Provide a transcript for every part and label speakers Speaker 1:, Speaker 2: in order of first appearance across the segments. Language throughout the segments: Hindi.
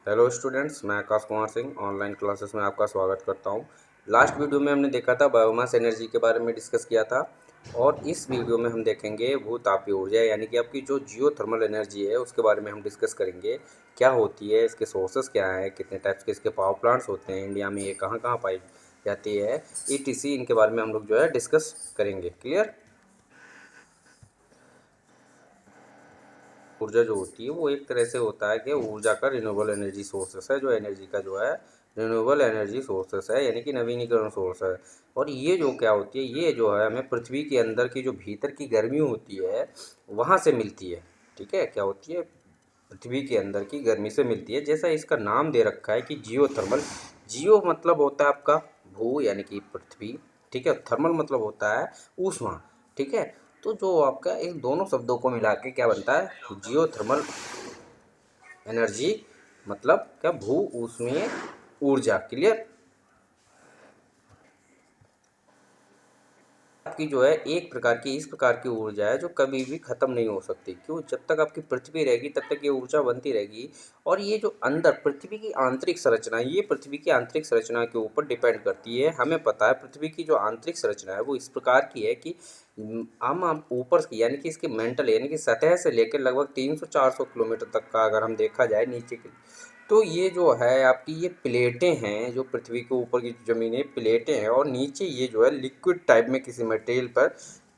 Speaker 1: हेलो स्टूडेंट्स, मैं आकाश कुमार सिंह ऑनलाइन क्लासेस में आपका स्वागत करता हूं। लास्ट वीडियो में हमने देखा था बायोमास एनर्जी के बारे में डिस्कस किया था और इस वीडियो में हम देखेंगे भूतापीय ऊर्जा यानी कि आपकी जो जियोथर्मल एनर्जी है उसके बारे में हम डिस्कस करेंगे। क्या होती है, इसके सोर्सेस क्या हैं, कितने टाइप्स के इसके पावर प्लांट्स होते हैं, इंडिया में ये कहाँ कहाँ पाई जाती है, ईटीसी इनके बारे में हम लोग जो है डिस्कस करेंगे। क्लियर? ऊर्जा जो होती है वो एक तरह से होता है कि ऊर्जा का रिन्यूएबल एनर्जी सोर्सेस है, जो एनर्जी का जो है रिन्यूएबल एनर्जी सोर्सेस है यानी कि नवीनीकरण सोर्स है। और ये जो क्या होती है, ये जो है हमें पृथ्वी के अंदर की जो भीतर की गर्मी होती है वहाँ से मिलती है। ठीक है, क्या होती है? पृथ्वी के अंदर की गर्मी से मिलती है। जैसा इसका नाम दे रखा है कि जियोथर्मल। जियो मतलब होता है आपका भू यानी कि पृथ्वी। ठीक है, थर्मल मतलब होता है ऊष्मा। ठीक है, तो जो आपका इन दोनों शब्दों को मिला के क्या बनता है, जियोथर्मल एनर्जी मतलब क्या, भू ऊष्मीय ऊर्जा। क्लियर? आपकी जो है एक प्रकार की इस प्रकार की ऊर्जा है जो कभी भी ख़त्म नहीं हो सकती। क्यों? जब तक आपकी पृथ्वी रहेगी तब तक ये ऊर्जा बनती रहेगी। और ये जो अंदर पृथ्वी की आंतरिक संरचना है, ये पृथ्वी की आंतरिक संरचना के ऊपर डिपेंड करती है। हमें पता है पृथ्वी की जो आंतरिक संरचना है वो इस प्रकार की है कि हम आप ऊपर की यानी कि इसके मेंटल यानी कि सतह से लेकर लगभग 300-400 किलोमीटर तक का अगर हम देखा जाए नीचे की, तो ये जो है आपकी ये प्लेटें हैं, जो पृथ्वी के ऊपर की ज़मीन है प्लेटें हैं और नीचे ये जो है लिक्विड टाइप में किसी मटेरियल पर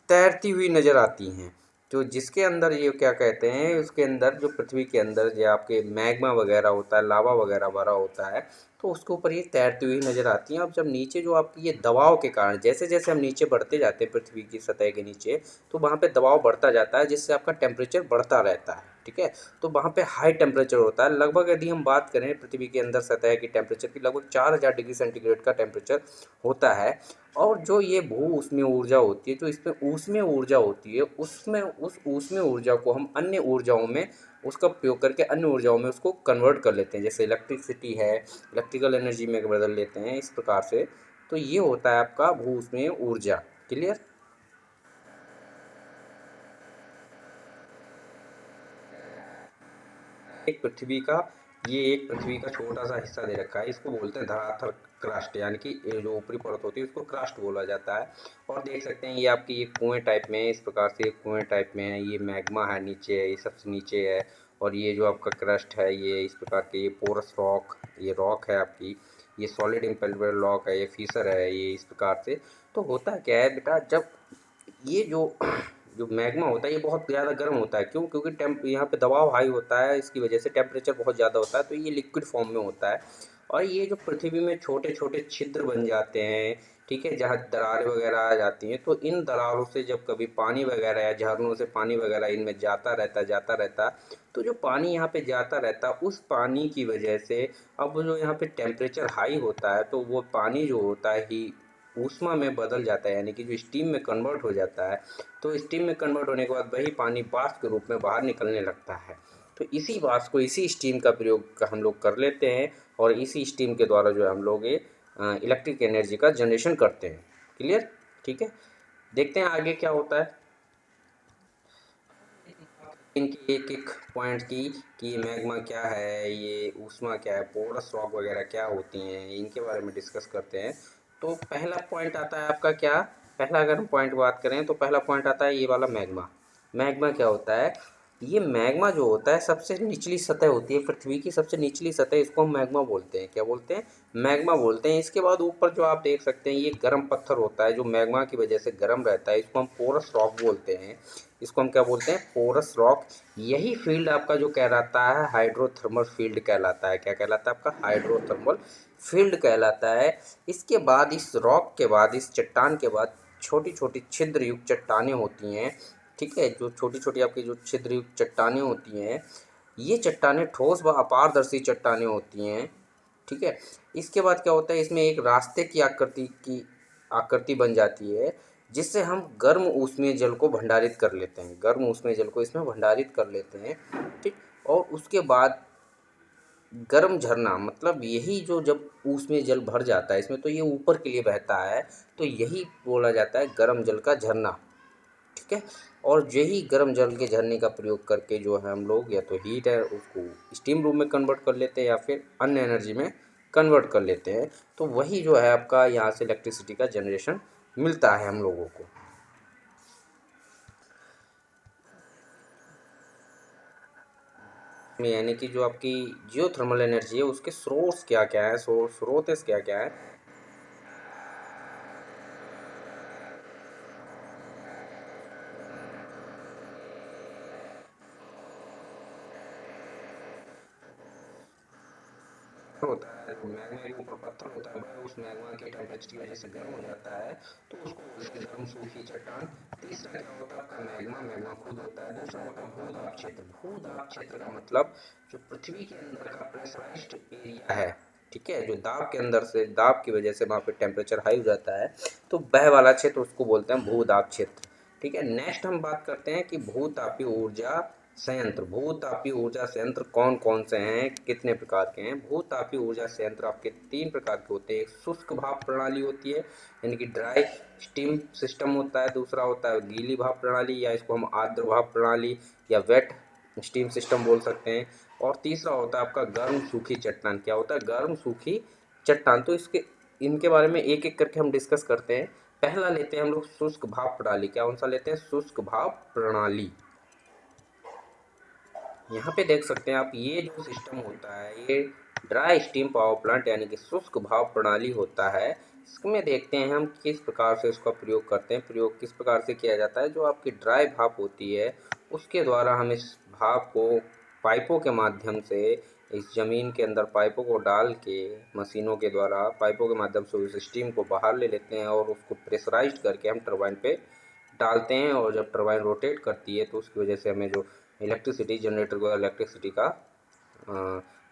Speaker 1: तैरती हुई नज़र आती हैं। तो जिसके अंदर ये क्या कहते हैं, उसके अंदर जो पृथ्वी के अंदर जो आपके मैग्मा वगैरह होता है, लावा वगैरह भरा होता है, तो उसके ऊपर ये तैरती हुई नज़र आती हैं। अब जब नीचे जो आपकी ये दबाव के कारण जैसे जैसे हम नीचे बढ़ते जाते हैं पृथ्वी की सतह के नीचे, तो वहाँ पे दबाव बढ़ता जाता है जिससे आपका टेम्परेचर बढ़ता रहता है। ठीक है, तो वहाँ पे हाई टेम्परेचर होता है। लगभग यदि हम बात करें पृथ्वी के अंदर सतह की टेम्परेचर की, लगभग 4000 डिग्री सेंटीग्रेड का टेम्परेचर होता है। और जो ये भू ऊष्मीय ऊर्जा होती है, जो इसमें ऊष्मीय ऊर्जा होती है, उसमें उस ऊष्मीय ऊर्जा को हम अन्य ऊर्जाओं में उसका प्रयोग करके अन्य ऊर्जाओं में उसको कन्वर्ट कर लेते हैं। जैसे इलेक्ट्रिसिटी है, इलेक्ट्रिकल एनर्जी में बदल लेते हैं इस प्रकार से। तो ये होता है आपका भू ऊष्मीय ऊर्जा। क्लियर? एक पृथ्वी का ये एक पृथ्वी का छोटा सा हिस्सा दे रखा है, इसको बोलते हैं धरातल क्रस्ट यानी कि ये जो ऊपरी परत होती है उसको क्रस्ट बोला जाता है। और देख सकते हैं ये आपकी ये कुएं टाइप में है, इस प्रकार से एक कुएं टाइप में है, ये मैग्मा है नीचे है, ये सबसे नीचे है। और ये जो आपका क्रस्ट है ये इस प्रकार के ये पोरस रॉक, ये रॉक है आपकी, ये सॉलिड इम्पेल्बल रॉक है, ये फीसर है, ये इस प्रकार से। तो होता क्या है बेटा, जब ये जो जो मैग्मा होता है ये बहुत ज़्यादा गर्म होता है। क्यों? क्योंकि टेम्प यहाँ पे दबाव हाई होता है, इसकी वजह से टेम्परेचर बहुत ज़्यादा होता है, तो ये लिक्विड फॉर्म में होता है। और ये जो पृथ्वी में छोटे छोटे छिद्र बन जाते हैं, ठीक है, जहाँ दरारें वगैरह आ जाती हैं, तो इन दरारों से जब कभी पानी वगैरह या झरनों से पानी वगैरह इनमें जाता रहता, तो जो पानी यहाँ पे जाता रहता उस पानी की वजह से अब जो यहाँ पे टेम्परेचर हाई होता है, तो वो पानी जो होता है ही ऊष्मा में बदल जाता है यानी कि जो स्टीम में कन्वर्ट हो जाता है। तो स्टीम में कन्वर्ट होने के बाद वही पानी वाष्प के रूप में बाहर निकलने लगता है। तो इसी वाष्प को, इसी स्टीम का प्रयोग हम लोग कर लेते हैं और इसी स्टीम के द्वारा जो है हम लोग ये इलेक्ट्रिक एनर्जी का जनरेशन करते हैं। क्लियर? ठीक है, देखते हैं आगे क्या होता है इनकी एक एक पॉइंट की कि ये मैग्मा क्या है, ये ऊष्मा क्या है, पोरस रॉक वगैरह क्या होती हैं, इनके बारे में डिस्कस करते हैं। तो पहला पॉइंट आता है आपका क्या, पहला अगर हम पॉइंट बात करें तो पहला पॉइंट आता है ये वाला मैग्मा। मैग्मा क्या होता है? ये मैग्मा जो होता है सबसे निचली सतह होती है पृथ्वी की, सबसे निचली सतह, इसको हम मैग्मा बोलते हैं। क्या बोलते हैं? मैग्मा बोलते हैं। इसके बाद ऊपर जो आप देख सकते हैं ये गर्म पत्थर होता है जो मैग्मा की वजह से गर्म रहता है, इसको हम पोरस रॉक बोलते हैं। इसको हम क्या बोलते हैं? Porous rock. यही फील्ड आपका जो कहलाता है हाइड्रोथर्मल फील्ड कहलाता है। क्या कहलाता है आपका? हाइड्रोथर्मल फील्ड कहलाता है। इसके बाद इस रॉक के बाद, इस चट्टान के बाद छोटी छोटी छिद्र युक्त चट्टानें होती हैं। ठीक है, जो छोटी छोटी आपकी जो छिद्र युक्त चट्टानें होती हैं, ये चट्टानें ठोस व अपारदर्शी चट्टानें होती हैं। ठीक है, इसके बाद क्या होता है, इसमें एक रास्ते की आकृति बन जाती है जिससे हम गर्म ऊष्मीय जल को भंडारित कर लेते हैं, गर्म ऊष्मीय जल को इसमें भंडारित कर लेते हैं। ठीक, और उसके बाद गर्म झरना, मतलब यही जो जब ऊष्मीय जल भर जाता है इसमें तो ये ऊपर के लिए बहता है, तो यही बोला जाता है गर्म जल का झरना। ठीक है, और यही गर्म जल के झरने का प्रयोग करके जो है हम लोग या तो हीट है उसको स्टीम रूम में कन्वर्ट कर लेते हैं या फिर अन्य एनर्जी में कन्वर्ट कर लेते हैं। तो वही जो है आपका यहाँ से इलेक्ट्रिसिटी का जनरेशन मिलता है हम लोगों को। यानी कि जो आपकी जियोथर्मल एनर्जी है उसके सोर्स क्या क्या है, स्रोत क्या क्या है। होता है तो मैग्मा के ऊपर पत्थर होता है, वह उस मैग्मा के टेम्परेचर की वजह से गर्म हो जाता है, तो उसको उसकी गर्म सूखी चट्टान। तीसरा क्या होता है आपका मैग्मा, मैग्मा खुद होता है। दूसरा होता है भूदाब क्षेत्र। भूदाब क्षेत्र का मतलब जो पृथ्वी के अंदर का प्रेशराइज्ड एरिया है, ठीक है, जो दाब के अंदर से दाब की वजह से वहाँ पे टेम्परेचर हाई हो जाता है, तो वह वाला क्षेत्र उसको बोलते हैं भूदाब क्षेत्र। ठीक है, नेक्स्ट हम बात करते हैं कि भूतापीय ऊर्जा संयंत्र। भूतापीय ऊर्जा संयंत्र कौन कौन से हैं, कितने प्रकार के हैं। भूतापीय ऊर्जा संयंत्र आपके तीन प्रकार के होते हैं। एक शुष्क भाप प्रणाली होती है यानी कि ड्राई स्टीम सिस्टम होता है। दूसरा होता है गीली भाप प्रणाली या इसको हम आर्द्र भाप प्रणाली या वेट स्टीम सिस्टम बोल सकते हैं। और तीसरा होता है आपका गर्म सूखी चट्टान। क्या होता है गर्म सूखी चट्टान। तो इसके इनके बारे में एक एक करके हम डिस्कस करते हैं। पहला लेते हैं हम लोग शुष्क भाप प्रणाली। क्या कौन सा लेते हैं, शुष्क भाप प्रणाली। यहाँ पे देख सकते हैं आप, ये जो सिस्टम होता है ये ड्राई स्टीम पावर प्लांट यानी कि शुष्क भाप प्रणाली होता है। इसमें देखते हैं हम किस प्रकार से इसका प्रयोग करते हैं। प्रयोग किस प्रकार से किया जाता है, जो आपकी ड्राई भाप होती है उसके द्वारा हम इस भाप को पाइपों के माध्यम से इस ज़मीन के अंदर पाइपों को डाल के मशीनों के द्वारा पाइपों के माध्यम से उस स्टीम को बाहर ले लेते हैं और उसको प्रेशराइज्ड करके हम टरबाइन पे डालते हैं। और जब टरबाइन रोटेट करती है तो उसकी वजह से हमें जो इलेक्ट्रिसिटी जनरेटर को इलेक्ट्रिसिटी का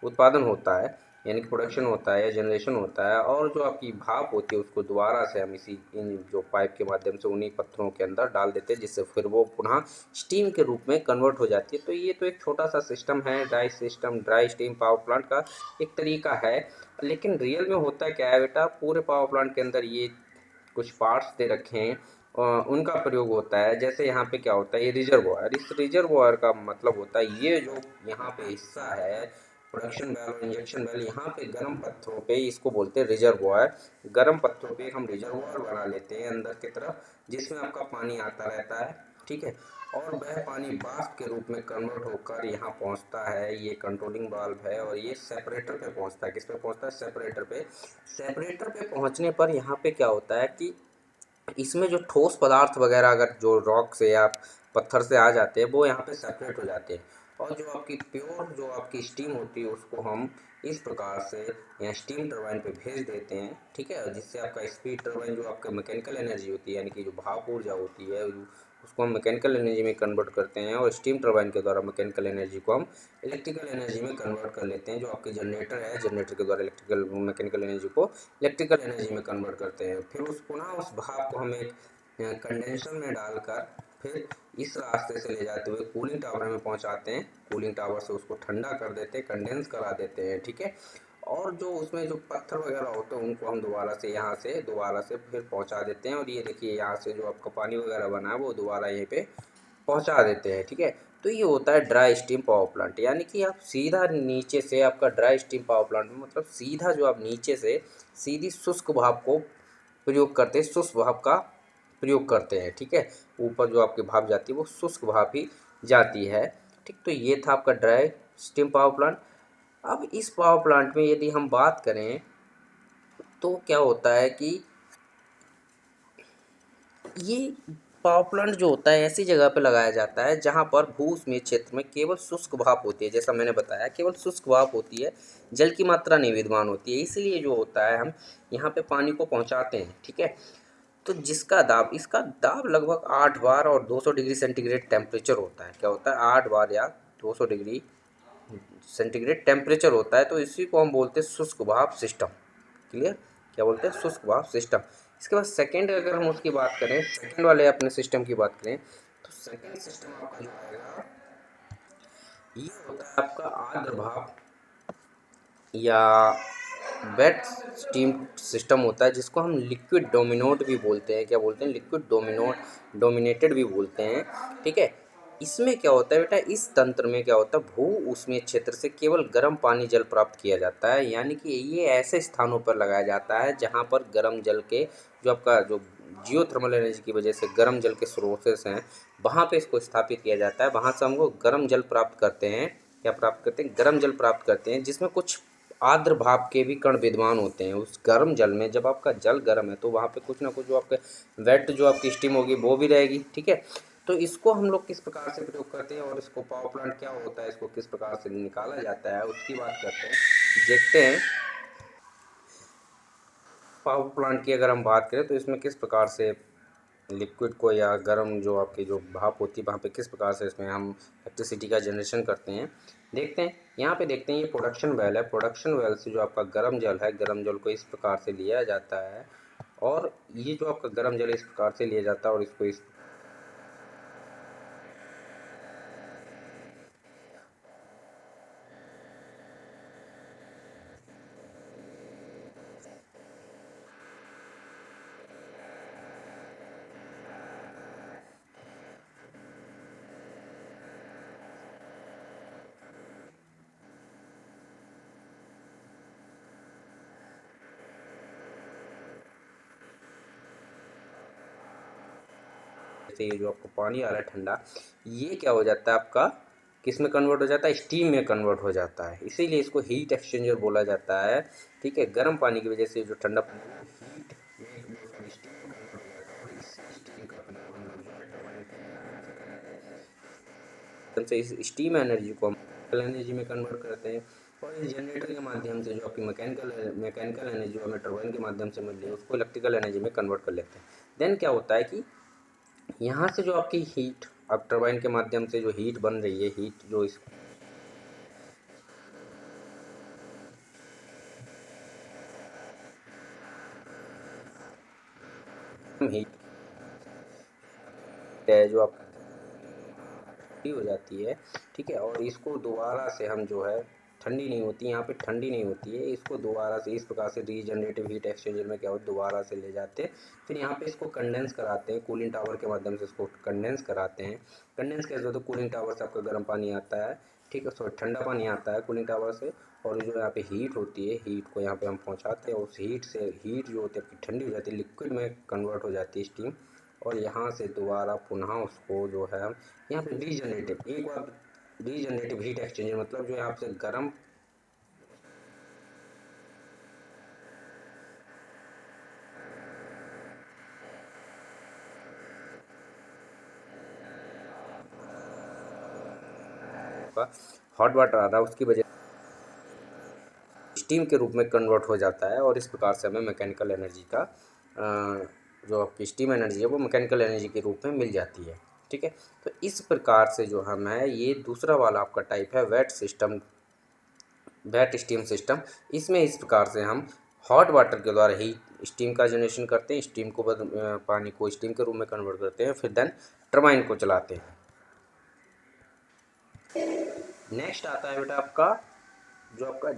Speaker 1: उत्पादन होता है यानी कि प्रोडक्शन होता है या जनरेशन होता है। और जो आपकी भाप होती है उसको दोबारा से हम इसी इन जो पाइप के माध्यम से उन्हीं पत्थरों के अंदर डाल देते हैं, जिससे फिर वो पुनः स्टीम के रूप में कन्वर्ट हो जाती है। तो ये तो एक छोटा सा सिस्टम है, dry system, dry steam power plant का एक तरीका है। लेकिन रियल में होता क्या है बेटा, पूरे पावर प्लांट के अंदर ये कुछ पार्ट्स दे रखे हैं उनका प्रयोग होता है। जैसे यहाँ पे क्या होता है, ये रिजर्वॉयर। इस रिजर्वॉयर का मतलब होता है ये जो यहाँ पे हिस्सा है प्रोडक्शन वेल और इंजेक्शन वेल, यहाँ पे गर्म पत्थरों पे इसको बोलते हैं रिजर्वॉयर। गर्म पत्थरों पे हम रिजर्वॉयर बना लेते हैं अंदर की तरफ, जिसमें आपका पानी आता रहता है, ठीक है। और वह पानी वाष्प के रूप में कन्वर्ट होकर यहाँ पहुँचता है। ये कंट्रोलिंग वाल्व है और ये सेपरेटर पे पहुँचता है। किस पे पहुँचता है, सेपरेटर पे। सेपरेटर पे पहुँचने पर यहाँ पे क्या होता है कि इसमें जो ठोस पदार्थ वगैरह अगर जो रॉक से या पत्थर से आ जाते हैं वो यहाँ पे सेपरेट हो जाते हैं। और जो आपकी प्योर जो आपकी स्टीम होती है उसको हम इस प्रकार से यहाँ स्टीम टरबाइन पे भेज देते हैं, ठीक है। जिससे आपका स्पीड टरबाइन जो आपका मैकेनिकल एनर्जी होती है यानी कि जो भाप ऊर्जा होती है उसको हम मैकेनिकल एनर्जी में कन्वर्ट करते हैं और स्टीम टरबाइन के द्वारा मैकेनिकल एनर्जी को हम इलेक्ट्रिकल एनर्जी में कन्वर्ट कर लेते हैं। जो आपके जनरेटर है, जनरेटर के द्वारा इलेक्ट्रिकल मैकेनिकल एनर्जी को इलेक्ट्रिकल एनर्जी में कन्वर्ट करते हैं। फिर उस पुनः उस भाप को हम एक कंडेंसर में डालकर फिर इस रास्ते से ले जाते हुए कूलिंग टावर में पहुंचाते हैं। कूलिंग टावर से उसको ठंडा कर देते हैं, कंडेंस करा देते हैं, ठीक है। और जो उसमें जो पत्थर वगैरह होते हैं उनको हम दोबारा से फिर पहुंचा देते हैं। और ये देखिए यहाँ से जो आपका पानी वगैरह बना है वो दोबारा यहीं पे पहुंचा देते हैं, ठीक है। तो ये होता है ड्राई स्टीम पावर प्लांट। यानी कि आप सीधा नीचे से आपका ड्राई स्टीम पावर प्लांट में मतलब सीधा जो आप नीचे से सीधी शुष्क भाप को प्रयोग करते हैं, शुष्क भाप का प्रयोग करते हैं, ठीक है। ऊपर जो आपकी भाप जाती है वो शुष्क भाप ही जाती है, ठीक। तो ये था आपका ड्राई स्टीम पावर प्लांट। अब इस पावर प्लांट में यदि हम बात करें तो क्या होता है कि ये पावर प्लांट जो होता है ऐसी जगह पे लगाया जाता है जहाँ पर भूस्मीय क्षेत्र में केवल शुष्क भाप होती है। जैसा मैंने बताया केवल शुष्क भाप होती है, जल की मात्रा नहीं विद्यमान होती है। इसलिए जो होता है हम यहाँ पे पानी को पहुँचाते हैं, ठीक है। तो इसका दाब लगभग 8 बार और 200 डिग्री सेंटीग्रेड टेम्परेचर होता है। क्या होता है, 8 बार या 200 डिग्री सेंटीग्रेड टेम्परेचर होता है। तो इसी को हम बोलते हैं शुष्क भाप सिस्टम। क्लियर, क्या बोलते हैं, शुष्क भाप सिस्टम। इसके बाद सेकेंड अगर हम उसकी बात करें, सेकेंड वाले अपने सिस्टम की बात करें तो सेकेंड सिस्टम आपका जो आएगा ये होता है आपका आर्द्र भाप या वेट स्टीम सिस्टम होता है, जिसको हम लिक्विड डोमिनेट भी बोलते हैं। क्या बोलते हैं? लिक्विड डोमिनेटेड भी बोलते हैं। ठीक है। इसमें क्या होता है बेटा, इस तंत्र में क्या होता है, भू ऊष्मीय क्षेत्र से केवल गर्म पानी जल प्राप्त किया जाता है। यानी कि ये ऐसे स्थानों पर लगाया जाता है जहाँ पर गर्म जल के जो आपका जो जियोथर्मल एनर्जी की वजह से गर्म जल के सोर्सेस हैं, वहाँ पे इसको स्थापित किया जाता है। वहाँ से हमको गर्म जल प्राप्त करते हैं। क्या प्राप्त करते हैं? गर्म जल प्राप्त करते हैं, जिसमें कुछ आर्द्र भाप के भी कण विद्यमान होते हैं उस गर्म जल में। जब आपका जल गर्म है तो वहाँ पे कुछ ना कुछ जो आपके वेट जो आपकी स्टीम होगी वो भी रहेगी। ठीक है। तो इसको हम लोग किस प्रकार से प्रयोग करते हैं और इसको पावर प्लांट क्या होता है, इसको किस प्रकार से निकाला जाता है, उसकी बात करते हैं, देखते हैं। पावर प्लांट की अगर हम बात करें तो इसमें किस प्रकार से लिक्विड को या गर्म जो आपकी जो भाप होती है वहाँ पे किस प्रकार से इसमें हम इलेक्ट्रिसिटी का जनरेशन करते हैं, देखते हैं। यहाँ पे देखते हैं, ये प्रोडक्शन वेल है। प्रोडक्शन वेल से जो आपका गर्म जल है, गर्म जल को इस प्रकार से लिया जाता है, और ये जो आपका गर्म जल इस प्रकार से लिया जाता है और इसको इस से ये जो आपको पानी आ रहा है ठंडा, ये क्या हो जाता है आपका, किस में कन्वर्ट हो जाता है? स्टीम में कन्वर्ट हो जाता है। इसीलिए इसको हीट एक्सचेंजर बोला जाता है। ठीक है। गर्म पानी की वजह से जो ठंडा पानी हीट में स्टीम में कन्वर्ट हो जाता है, और इस स्टीम का प्रयोग हम लोग जो है टरबाइन से इस स्टीम एनर्जी को हम एनर्जी में कन्वर्ट करते हैं। और इस जनरेटर के माध्यम से जो आपकी मैकेनिकल एनर्जी हमें टरबाइन के माध्यम से मिल रही है, उसको इलेक्ट्रिकल एनर्जी में कन्वर्ट कर लेते हैं। देन क्या होता है कि यहाँ से जो आपकी हीट, अब टरबाइन के माध्यम से जो हीट बन रही है, हीट जो इस हीट है जो आप ठंडी हो जाती है। ठीक है। और इसको दोबारा से हम जो है, ठंडी नहीं होती यहाँ पे, ठंडी नहीं होती है, इसको दोबारा से इस प्रकार से रीजनरेटिव हीट एक्सचेंजर में क्या हो, दोबारा से ले जाते हैं। फिर यहाँ पे इसको कंडेंस कराते हैं, कूलिंग टावर के माध्यम से इसको कंडेंस कराते हैं। कंडेंस कैसे होता है? कूलिंग टावर से आपका गर्म पानी आता है। ठीक है। सॉरी, ठंडा पानी आता है कूलिंग टावर से, और जो यहाँ पे हीट होती है, हीट को यहाँ पे हम पहुँचाते हैं। उस हीट से हीट जो होती है आपकी ठंडी हो जाती है, लिक्विड में कन्वर्ट हो जाती है स्टीम, और यहाँ से दोबारा पुनः उसको जो है यहाँ पे रीजनरेटिव, एक बार रीजनरेटिव हीट एक्सचेंजर मतलब जो यहाँ से गर्म का हॉट वाटर आ रहा है, उसकी वजह स्टीम के रूप में कन्वर्ट हो जाता है, और इस प्रकार से हमें मैकेनिकल एनर्जी का जो आपकी स्टीम एनर्जी है वो मैकेनिकल एनर्जी के रूप में मिल जाती है। ठीक है। तो इस प्रकार से जो हम है, ये दूसरा वाला आपका टाइप है wet system, wet steam system. इसमें इस प्रकार से हम हॉट वाटर के द्वारा ही स्टीम का जनरेशन करते हैं, स्टीम को पानी को स्टीम के रूप में कन्वर्ट करते हैं, फिर देन टरबाइन को चलाते हैं। नेक्स्ट आता है बेटा आपका जो आपका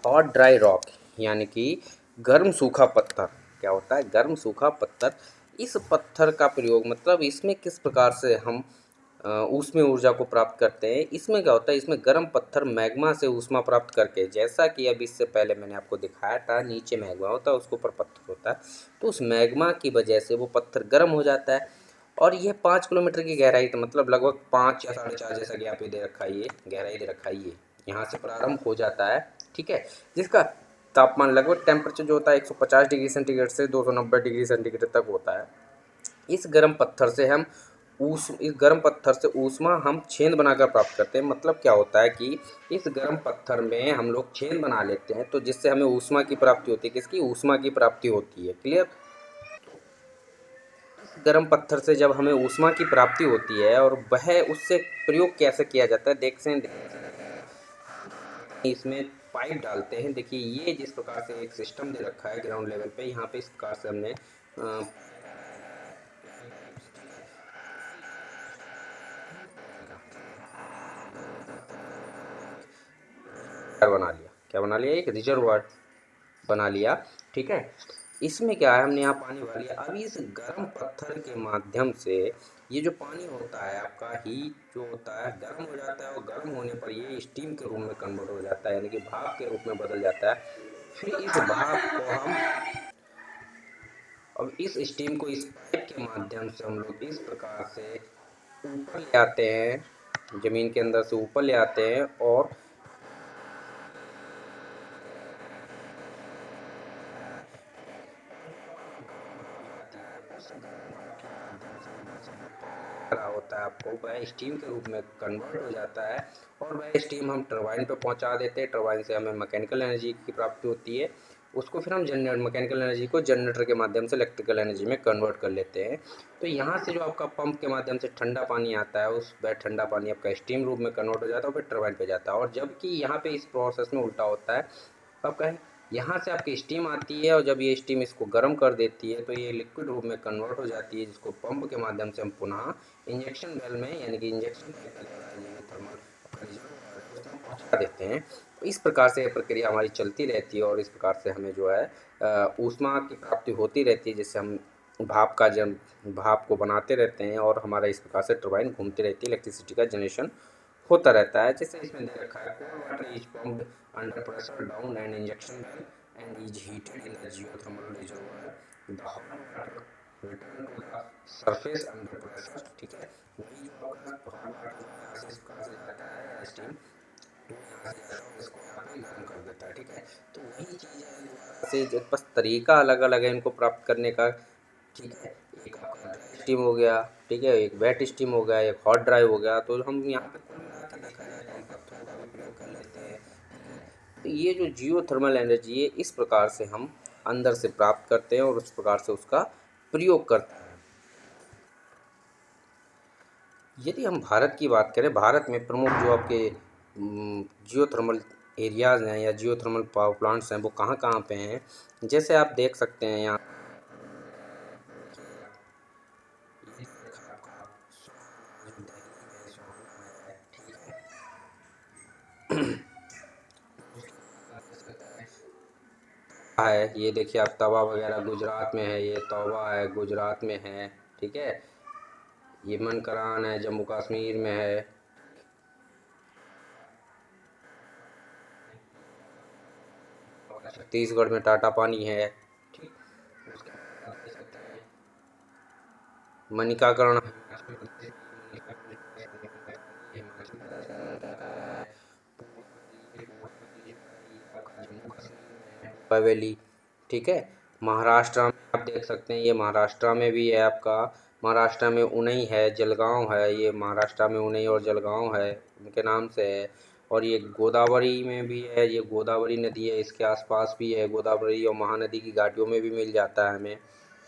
Speaker 1: हॉट ड्राई रॉक, यानी कि गर्म सूखा पत्थर। क्या होता है? गर्म सूखा पत्थर। इस पत्थर का प्रयोग मतलब इसमें किस प्रकार से हम ऊष्मीय ऊर्जा को प्राप्त करते हैं। इसमें क्या होता है, इसमें गर्म पत्थर मैग्मा से ऊष्मा प्राप्त करके, जैसा कि अब इससे पहले मैंने आपको दिखाया था, नीचे मैग्मा होता है, उसके ऊपर पत्थर होता है, तो उस मैग्मा की वजह से वो पत्थर गर्म हो जाता है। और ये 5 किलोमीटर की गहराई, तो मतलब लगभग 5 या 4.5, जैसा कि आप ये दे रखा है, ये गहराई दे रखा है, ये यहाँ से प्रारंभ हो जाता है। ठीक है। जिसका तापमान लगभग टेम्परेचर जो होता है 150 डिग्री सेंटीग्रेड से 290 डिग्री सेंटीग्रेड तक होता है। इस गर्म पत्थर से ऊष्मा हम छेद बनाकर प्राप्त करते हैं। मतलब क्या होता है कि इस गर्म पत्थर में हम लोग छेद बना लेते हैं, तो जिससे हमें ऊष्मा की प्राप्ति होती है। किसकी? ऊष्मा की प्राप्ति होती है। क्लियर? गर्म पत्थर से जब हमें ऊष्मा की प्राप्ति होती है, और वह उससे प्रयोग कैसे किया जाता है, देखते हैं। इसमें पाइप डालते हैं। देखिए, ये जिस प्रकार से एक सिस्टम दे रखा है ग्राउंड लेवल पे, यहाँ पे इस प्रकार से हमने बना लिया। क्या बना लिया? एक रिजर्वायर। बना लिया। ठीक है, इसमें क्या है, हमने यहाँ पानी भर लिया। अभी इस गर्म पत्थर के माध्यम से ये जो पानी होता है आपका हीट जो होता है गर्म हो जाता है, और गर्म होने पर ये स्टीम के रूप में कन्वर्ट हो जाता है, यानी कि भाप के रूप में बदल जाता है। फिर इस भाप को हम, अब इस स्टीम को इस पाइप के माध्यम से हम लोग इस प्रकार से ऊपर ले आते हैं, ज़मीन के अंदर से ऊपर ले आते हैं, और रहा होता है आपको, वह स्टीम के रूप में कन्वर्ट हो जाता है, और वह स्टीम हम टरबाइन पे पहुंचा देते हैं। टरबाइन से हमें मैकेनिकल एनर्जी की प्राप्ति होती है। उसको फिर हम मैकेनिकल एनर्जी को जनरेटर के माध्यम से इलेक्ट्रिकल एनर्जी में कन्वर्ट कर लेते हैं। तो यहाँ से जो आपका पंप के माध्यम से ठंडा पानी आता है, उस वह ठंडा पानी आपका स्टीम रूप में कन्वर्ट हो जाता है और फिर टरबाइन पे जाता है। और जबकि यहाँ पे इस प्रोसेस में उल्टा होता है, आपका यहाँ से आपकी स्टीम आती है, और जब ये स्टीम इसको गर्म कर देती है तो ये लिक्विड रूप में कन्वर्ट हो जाती है, जिसको पंप के माध्यम से हम पुनः इंजेक्शन वेल में, यानी कि इंजेक्शन थर्मल पहुँचा देते हैं। तो इस प्रकार से प्रक्रिया हमारी चलती रहती है, और इस प्रकार से हमें जो है ऊष्मा की प्राप्ति होती रहती है, जिससे हम भाप को बनाते रहते हैं, और हमारा इस प्रकार से टरबाइन घूमती रहती है, इलेक्ट्रिसिटी का जनरेशन होता रहता है। जैसे इसमें दे रखा है, cold water is pumped under pressure down and injection well and is heated in the geothermal reservoir, the hot water return to the surface under pressure. ठीक है, वही जो आपका हॉट वाटर यहाँ से इस प्रकार से जाता है स्टीम, तो यहाँ से जाता है, इसको यहाँ पे गर्म कर देता है। ठीक है, तो वही चीज़ है, दोबारा से बस तरीका अलग अलग है इनको प्राप्त करने का। ठीक है, एक आपका ड्राई स्टीम हो गया, ठीक है, एक वेट स्टीम हो गया, एक हॉट ड्राइव हो गया। तो हम यहाँ पे कुल मिला के देखा जाए तो हम पत्थरों का भी प्रयोग कर लेते हैं। तो ये जो जियो थर्मल एनर्जी है, इस प्रकार से हम अंदर से प्राप्त करते हैं और उस प्रकार से उसका प्रयोग करते हैं। यदि हम भारत की बात करें, भारत में प्रमुख जो आपके जियो थर्मल एरियाज़ हैं या जियो थर्मल पावर प्लांट्स हैं, वो कहाँ कहाँ पे हैं, जैसे आप देख सकते हैं यहाँ है, ये देखिए आप तवा वगैरह गुजरात में है, ये तवा है गुजरात में है। ठीक है, ये मनकरान है जम्मू कश्मीर में है। छत्तीसगढ़ में टाटा पानी है। ठीक, उसके बाद आप देख सकते हैं मणिकाकरण वैली। ठीक है, महाराष्ट्र में आप देख सकते हैं, ये महाराष्ट्र में भी है आपका, महाराष्ट्र में उनई है, जलगांव है, ये महाराष्ट्र में उनई और जलगांव है, उनके नाम से है। और ये गोदावरी में भी है, ये गोदावरी नदी है, इसके आसपास भी है। गोदावरी और महानदी की घाटियों में भी मिल जाता है हमें।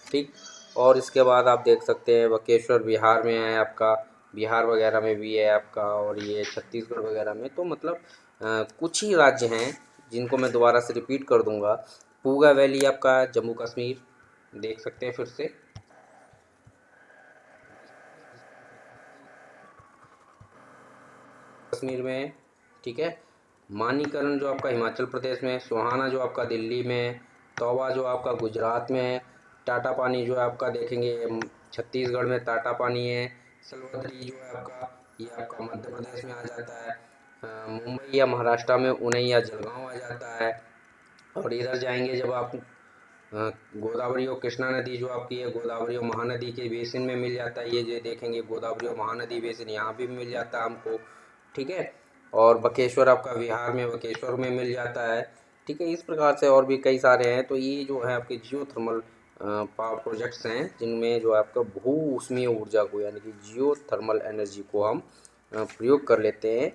Speaker 1: ठीक, और इसके बाद आप देख सकते हैं बकेश्वर बिहार में है आपका, बिहार वगैरह में भी है आपका, और ये छत्तीसगढ़ वगैरह में। तो मतलब कुछ ही राज्य हैं जिनको मैं दोबारा से रिपीट कर दूंगा। पूगा वैली आपका जम्मू कश्मीर देख सकते हैं फिर से, कश्मीर में। ठीक है, मानीकरण जो आपका हिमाचल प्रदेश में, सुहाना जो आपका दिल्ली में, तौबा जो आपका गुजरात में है, टाटा पानी जो है आपका देखेंगे छत्तीसगढ़ में टाटा पानी है। सलवदरी जो है आपका, ये आपका मध्य प्रदेश में आ जाता है। मुंबई या महाराष्ट्र में उनई या जलगांव आ जाता है। और इधर जाएंगे जब आप गोदावरी और कृष्णा नदी जो आपकी है, गोदावरी और महानदी के बेसिन में मिल जाता है। ये जो देखेंगे गोदावरी और महानदी बेसिन यहाँ भी मिल जाता है हमको। ठीक है, और बकेश्वर आपका बिहार में, बकेश्वर में मिल जाता है। ठीक है, इस प्रकार से और भी कई सारे हैं। तो ये जो है आपके जियो थर्मल पावर प्रोजेक्ट्स हैं, जिनमें जो आपका भू ऊष्मीय ऊर्जा को, यानी कि जियो थर्मल एनर्जी को हम प्रयोग कर लेते हैं,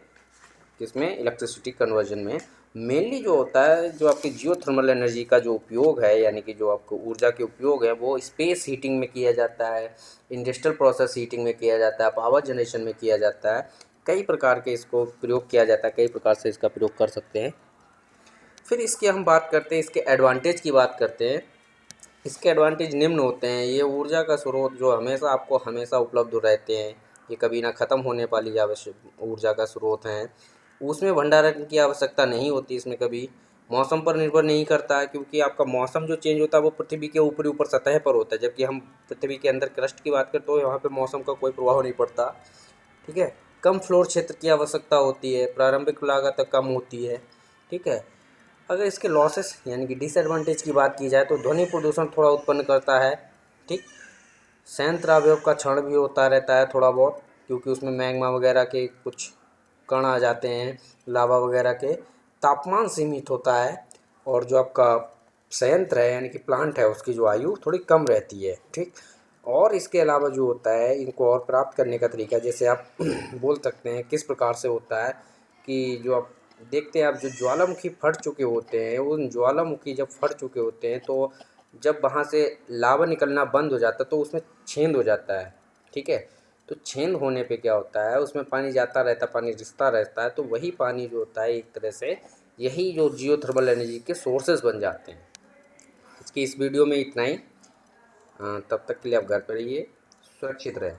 Speaker 1: किसमें, इलेक्ट्रिसिटी कन्वर्जन में। मेनली जो होता है, जो आपकी जियो थर्मल एनर्जी का जो उपयोग है, यानी कि जो आपको ऊर्जा के उपयोग है, वो स्पेस हीटिंग में किया जाता है, इंडस्ट्रियल प्रोसेस हीटिंग में किया जाता है, पावर जनरेशन में किया जाता है। कई प्रकार के इसको प्रयोग किया जाता है, कई प्रकार से इसका प्रयोग कर सकते हैं। फिर इसकी हम बात करते हैं, इसके एडवांटेज की बात करते हैं। इसके एडवांटेज निम्न होते हैं। ये ऊर्जा का स्रोत जो हमेशा आपको हमेशा उपलब्ध रहते हैं, ये कभी ना ख़त्म होने वाली आवश्यक ऊर्जा का स्रोत हैं। उसमें भंडारण की आवश्यकता नहीं होती इसमें कभी। मौसम पर निर्भर नहीं करता है, क्योंकि आपका मौसम जो चेंज होता है वो पृथ्वी के ऊपरी ऊपर सतह पर होता है, जबकि हम पृथ्वी के अंदर क्रस्ट की बात करें तो यहाँ पे मौसम का कोई प्रभाव नहीं पड़ता। ठीक है। कम फ्लोर क्षेत्र की आवश्यकता होती है, प्रारंभिक लागत कम होती है। ठीक है। अगर इसके लॉसेस यानी कि डिसएडवांटेज की बात की जाए तो ध्वनि प्रदूषण थोड़ा उत्पन्न करता है। ठीक। संयंत्र अवयव का क्षरण भी होता रहता है थोड़ा बहुत, क्योंकि उसमें मैग्मा वगैरह के कुछ कण आ जाते हैं, लावा वगैरह के। तापमान सीमित होता है, और जो आपका संयंत्र है यानी कि प्लांट है उसकी जो आयु थोड़ी कम रहती है। ठीक। और इसके अलावा जो होता है इनको और प्राप्त करने का तरीका, जैसे आप बोल सकते हैं किस प्रकार से होता है कि जो आप देखते हैं, आप जो ज्वालामुखी फट चुके होते हैं, उन ज्वालामुखी जब फट चुके होते हैं तो जब वहाँ से लावा निकलना बंद हो जाता है तो उसमें छेद हो जाता है। ठीक है। तो छेद होने पे क्या होता है, उसमें पानी जाता रहता है, पानी रिसता रहता है, तो वही पानी जो होता है एक तरह से यही जो जियोथर्मल एनर्जी के सोर्सेज बन जाते हैं। इसकी इस वीडियो में इतना ही। तब तक के लिए आप घर पर रहिए, सुरक्षित रहें।